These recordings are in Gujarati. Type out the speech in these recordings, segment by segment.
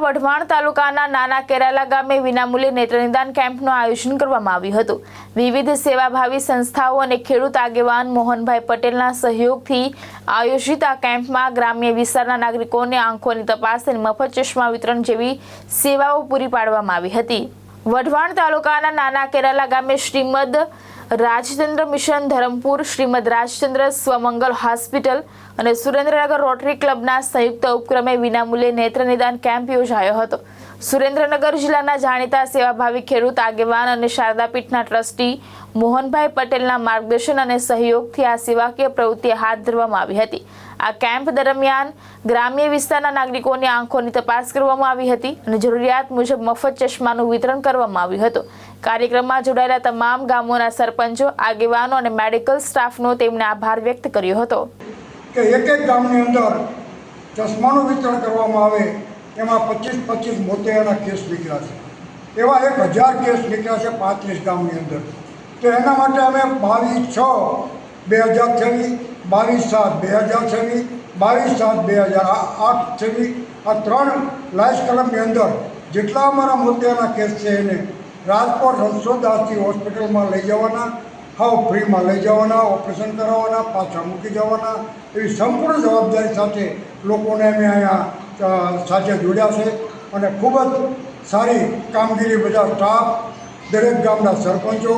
વઢવાણ તાલુકાના નાના કેરાલા ગામે વિનામૂલ્યે નેત્રનિદાન કેમ્પનું આયોજન કરવામાં આવ્યું હતું। વિવિધ સેવાભાવી સંસ્થાઓ અને ખેડૂત આગેવાન મોહનભાઈ પટેલના સહયોગથી આયોજિત આ કેમ્પમાં ગ્રામ્ય વિસ્તારના નાગરિકોને આંખોની તપાસ અને મફત ચશ્મા વિતરણ જેવી સેવાઓ પૂરી પાડવામાં આવી હતી। વઢવાણ તાલુકાના નાના કેરાલા ગામે શ્રીમદ રાજચંદ્ર મિશન ધરમપુર, શ્રીમદ રાજચંદ્ર સ્વમંગલ હોસ્પિટલ અને સુરેન્દ્રનગર રોટરી ક્લબના સંયુક્ત ઉપક્રમે વિનામૂલ્યે નેત્ર નિદાન કેમ્પ યોજાયો હતો। સુરેન્દ્રનગર જિલ્લાના જાણીતા સેવાભાવી ખેડૂત આગેવાન અને શારદાપીઠના ટ્રસ્ટી મોહનભાઈ પટેલના માર્ગદર્શન અને સહયોગથી આ સેવાકીય પ્રવૃત્તિ હાથ ધરવામાં આવી હતી। આ કેમ્પ દરમિયાન ગ્રામ્ય વિસ્તારના નાગરિકોની આંખોની તપાસ કરવામાં આવી હતી અને જરૂરિયાત મુજબ મફત ચશ્માનું વિતરણ કરવામાં આવ્યું હતું। કાર્યક્રમમાં જોડાયેલા તમામ ગામોના સરપંચો, આગેવાનો અને મેડિકલ સ્ટાફનો તેમણે આભાર વ્યક્ત કર્યો હતો કે એક ગામની અંદર ચશ્માનું વિતરણ કરવામાં આવે એમાં 25 મોતિયાના કેસ નીકળ્યા છે। એવા 1000 કેસ નીકળ્યા છે 35 ગામની અંદર। તો એના માટે અમે 22/6/2026, 22/7/2026, 22/7/2028 આ 3 લાયન્સ ક્લબની અંદર જેટલા અમારા મોતિયાના કેસ છે એને રાજકોટ હંસોદાસજી હોસ્પિટલમાં લઈ જવાના, હાવ ફ્રીમાં લઈ જવાના, ઓપરેશન કરાવવાના, પાછા મૂકી જવાના, એવી સંપૂર્ણ જવાબદારી સાથે લોકોને અમે અહીંયા સાથે જોડ્યા છે અને ખૂબ જ સારી કામગીરી બધા સ્ટાફ, દરેક ગામના સરપંચો,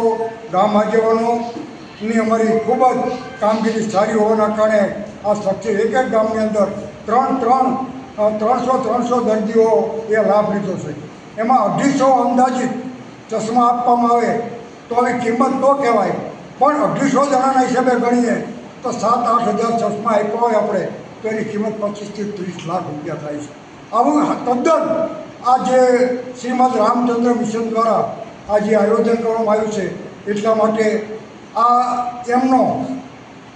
ગામ આગેવાનોની અમારી ખૂબ જ કામગીરી સારી હોવાના કારણે આ સચ્ચે એક ગામની અંદર 300 દર્દીઓ એ લાભ લીધો છે। એમાં 250 અંદાજિત ચશ્મા આપવામાં આવે તો હવે કિંમત ન કહેવાય, પણ 250 જણાના હિસાબે ગણીએ તો 7-8 હજાર ચશ્મા આપ્યા હોય આપણે તો એની કિંમત 25 થી 30 લાખ રૂપિયા થાય છે। આવું તદ્દન આ જે શ્રીમદ રામચંદ્ર મિશન દ્વારા આ જે આયોજન કરવામાં આવ્યું છે એટલા માટે આ એમનો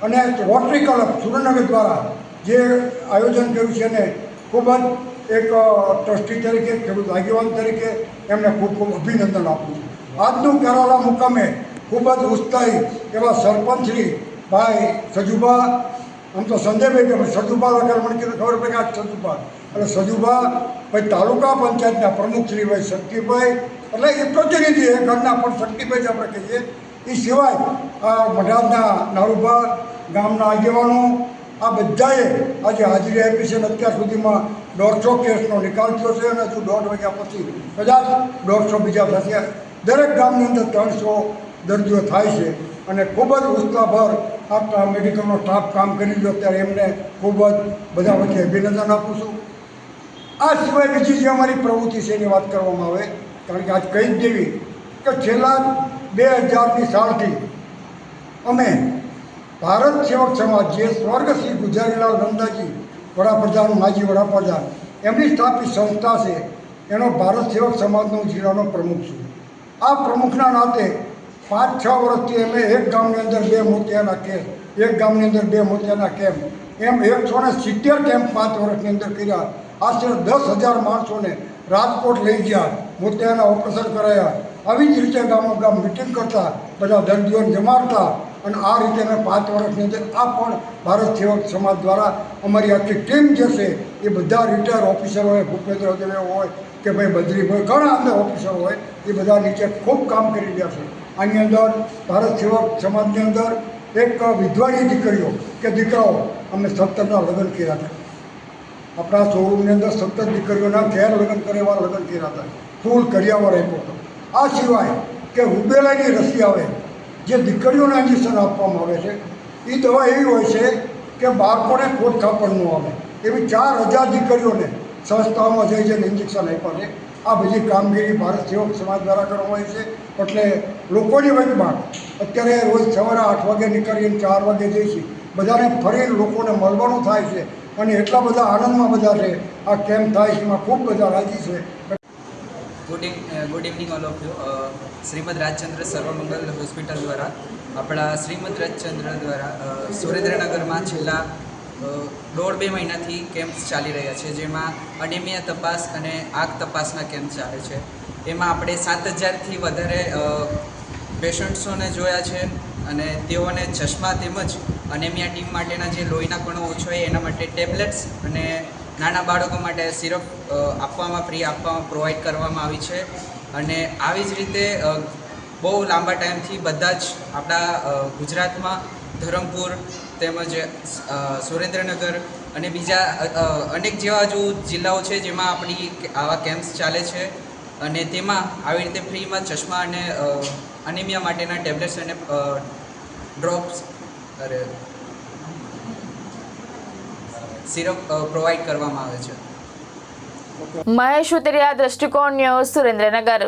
અને રોટરી ક્લબ સુરેન્દ્રનગર દ્વારા જે આયોજન કર્યું છે એને ખૂબ જ એક ટ્રસ્ટી તરીકે, ખેડૂત આગેવાન તરીકે એમને ખૂબ ખૂબ અભિનંદન આપું છું। આજનું કેરાલા મુકામે ખૂબ જ ઉત્સાહી એવા સરપંચ શ્રી ભાઈ સજુભા, આમ તો સંજયભાઈ કે સજુભા લખેલ મને કીધું ખબર પડે કે આ સજુભા એટલે સજુભા ભાઈ, તાલુકા પંચાયતના પ્રમુખ શ્રી ભાઈ શક્તિભાઈ, એટલે એ પ્રતિનિધિ એ ઘરના પણ શક્તિભાઈ જ આપણે કહીએ। એ સિવાય આ મઢાદના નારુભા, ગામના આગેવાનો આ બધાએ આજે હાજરી આપી છે અને અત્યાર સુધીમાં 150 કેસનો નિકાલ થયો છે અને હજુ 1:30 વાગ્યા પછી કદાચ 150 બીજા થશે। દરેક ગામની અંદર 300 દર્દીઓ થાય છે અને ખૂબ જ ઉત્સાહભર આ મેડિકલનો સ્ટાફ કામ કરી રહ્યો, ત્યારે એમને ખૂબ જ બધા વચ્ચે અભિનંદન આપું છું। આ સિવાય બીજી જે અમારી પ્રવૃત્તિ છે એની વાત કરવામાં આવે, કારણ કે આજ કહી જ દેવી કે છેલ્લા 2000ની સાલથી અમે ભારત સેવક સમાજ, જે સ્વર્ગ શ્રી ગુજારીલાલ નંદાજી વડાપ્રધાન, માજી વડાપ્રધાન એમની સ્થાપિત સંસ્થા છે, એનો ભારત સેવક સમાજનો જિલ્લાનો પ્રમુખ છું। આ પ્રમુખના નાતે 5-6 વર્ષથી અમે એક ગામની અંદર 2 મોતિયાના કેસ, એક ગામની અંદર 2 મોતિયાના કેમ્પ, એમ 170 કેમ્પ 5 વર્ષની અંદર કર્યા। આશરે 10,000 માણસોને રાજકોટ લઈ ગયા, મોતિયાના ઓપરેશન કરાયા। આવી જ રીતે ગામો ગામ મિટિંગ કરતા, બધા દર્દીઓને જમાડતા અને આ રીતે અમે 5 વર્ષની અંદર આ પણ ભારત સેવક સમાજ દ્વારા અમારી આખી ટીમ જે છે એ બધા રિટાયર ઓફિસર હોય, ભૂપેન્દ્ર દવે હોય કે ભાઈ બદ્રીભાઈ, ઘણા અંદર ઓફિસર હોય, એ બધા નીચે ખૂબ કામ કરી રહ્યા છે। આની અંદર ભારત સેવક સમાજની અંદર એક વિધવાની દીકરીઓ કે દીકરાઓ અમે 17ના લગ્ન કર્યા હતા। આપણા શોરૂમની અંદર 17 દીકરીઓના ઘેર લગ્ન કરેવા લગ્ન કર્યા હતા, ફૂલ કરિયાવર આપ્યો હતો। આ સિવાય કે રૂબેલાની રસી આવે, જે દીકરીઓને ઇન્જેક્શન આપવામાં આવે છે, એ દવા એવી હોય છે કે બાળકોને ખોટ ખાપણ ન આવે, એવી 4000 દીકરીઓને સંસ્થાઓમાં જઈ જઈને ઇન્જેક્શન આપ્યા છે। આ બધી કામગીરી ભારત સેવક સમાજ દ્વારા કરવામાં આવી છે। એટલે લોકોની વચમાં અત્યારે રોજ સવારે 8 વાગે નીકળીને 4 વાગે જઈશું, બધાને ફરી લોકોને મળવાનું થાય છે અને એટલા બધા આનંદમાં બધા છે। આ કેમ્પ થાય છે એમાં ખૂબ બધા રાજી છે। Good evening all of you. Shrimad Rajchandra Sarvamangal hospital દ્વારા આપણા શ્રીમદ રાજચંદ્ર દ્વારા સુરેન્દ્રનગરમાં છેલ્લા 1.5-2 મહિનાથી કેમ્પ્સ ચાલી રહ્યા છે, જેમાં અનેમિયા તપાસ અને આંખ તપાસના કેમ્પ ચાલે છે। એમાં આપણે 7000થી વધારે પેશન્ટ્સોને જોયા છે અને તેઓને ચશ્મા તેમજ અનેમિયા ટીમ માટેના જે લોહીના કણો ઓછો હોય એના માટે ટેબ્લેટ્સ અને નાના બાળકો માટે સિરપ પ્રોવાઈડ કરવામાં આવી છે. અને આવી જ રીતે બહુ લાંબા ટાઈમથી બધા જ આપણા ગુજરાતમાં ધરમપુર તેમજ સુરેન્દ્રનગર અને બીજા અનેક જેવા જો જિલ્લાઓ છે જેમાં આપણી આવા કેમ્પ્સ ચાલે છે. અને તેમાં આવી રીતે ફ્રીમાં ચશ્મા અને અનિમિયા માટેના ટેબ્લેટ્સ અને ડ્રોપ્સ સિરપ પ્રોવાઈડ કરવામાં આવે છે. મહેશ ઉતરિયા, દ્રષ્ટિકોણ ન્યૂઝ, સુરેન્દ્રનગર.